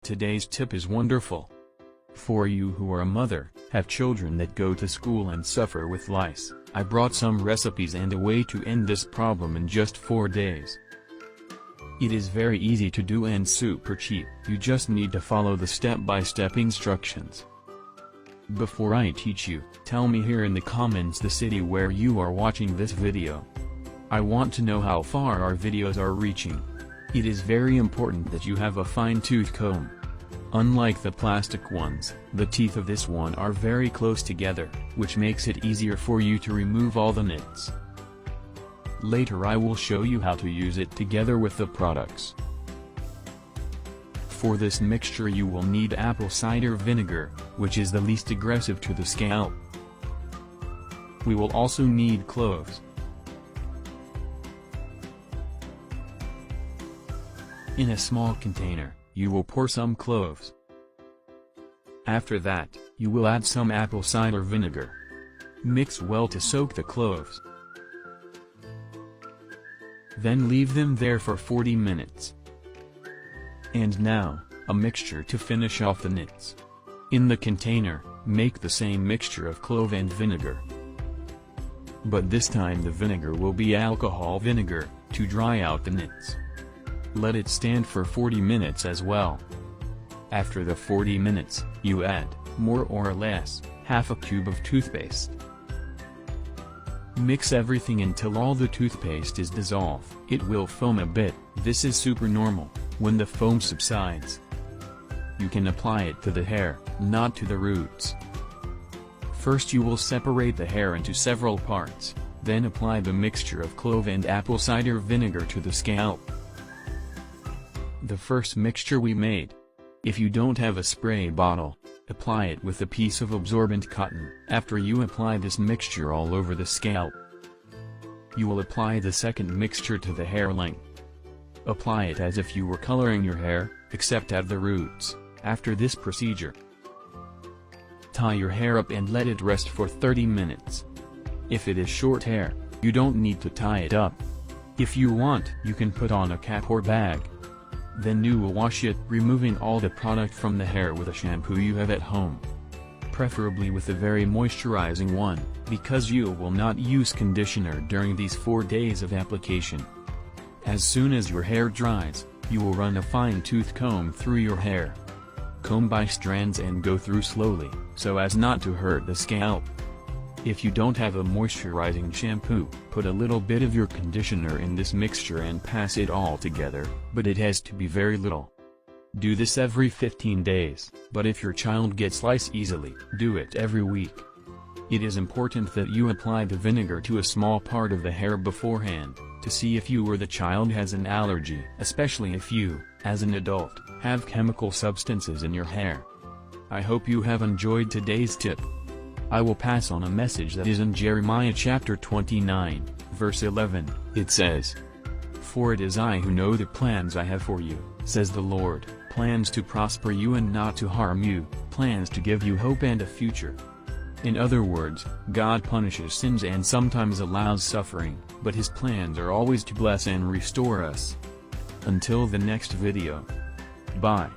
Today's tip is wonderful. For you who are a mother, have children that go to school and suffer with lice, I brought some recipes and a way to end this problem in just 4 days. It is very easy to do and super cheap. You just need to follow the step-by-step instructions. Before I teach you, tell me here in the comments the city where you are watching this video. I want to know how far our videos are reaching. It is very important that you have a fine-tooth comb. Unlike the plastic ones, the teeth of this one are very close together, which makes it easier for you to remove all the nits. Later I will show you how to use it together with the products. For this mixture you will need apple cider vinegar, which is the least aggressive to the scalp. We will also need cloves. In a small container, you will pour some cloves. After that, you will add some apple cider vinegar. Mix well to soak the cloves. Then leave them there for 40 minutes. And now, a mixture to finish off the nits. In the container, make the same mixture of clove and vinegar. But this time the vinegar will be alcohol vinegar, to dry out the nits. Let it stand for 40 minutes as well. After the 40 minutes, you add, more or less, half a cube of toothpaste. Mix everything until all the toothpaste is dissolved. It will foam a bit. This is super normal. When the foam subsides, you can apply it to the hair, not to the roots. First you will separate the hair into several parts, then apply the mixture of clove and apple cider vinegar to the scalp. The first mixture we made. If you don't have a spray bottle, apply it with a piece of absorbent cotton. After you apply this mixture all over the scalp, you will apply the second mixture to the hair length. Apply it as if you were coloring your hair, except at the roots. After this procedure, tie your hair up and let it rest for 30 minutes. If it is short hair, you don't need to tie it up. If you want, you can put on a cap or bag. Then you will wash it, removing all the product from the hair with a shampoo you have at home. Preferably with a very moisturizing one, because you will not use conditioner during these 4 days of application. As soon as your hair dries, you will run a fine-tooth comb through your hair. Comb by strands and go through slowly, so as not to hurt the scalp. If you don't have a moisturizing shampoo, put a little bit of your conditioner in this mixture and pass it all together, but it has to be very little. Do this every 15 days, but if your child gets lice easily, do it every week. It is important that you apply the vinegar to a small part of the hair beforehand, to see if you or the child has an allergy, especially if you, as an adult, have chemical substances in your hair. I hope you have enjoyed today's tip. I will pass on a message that is in Jeremiah chapter 29, verse 11. It says, "For it is I who know the plans I have for you, says the Lord, plans to prosper you and not to harm you, plans to give you hope and a future." In other words, God punishes sins and sometimes allows suffering, but His plans are always to bless and restore us. Until the next video. Bye.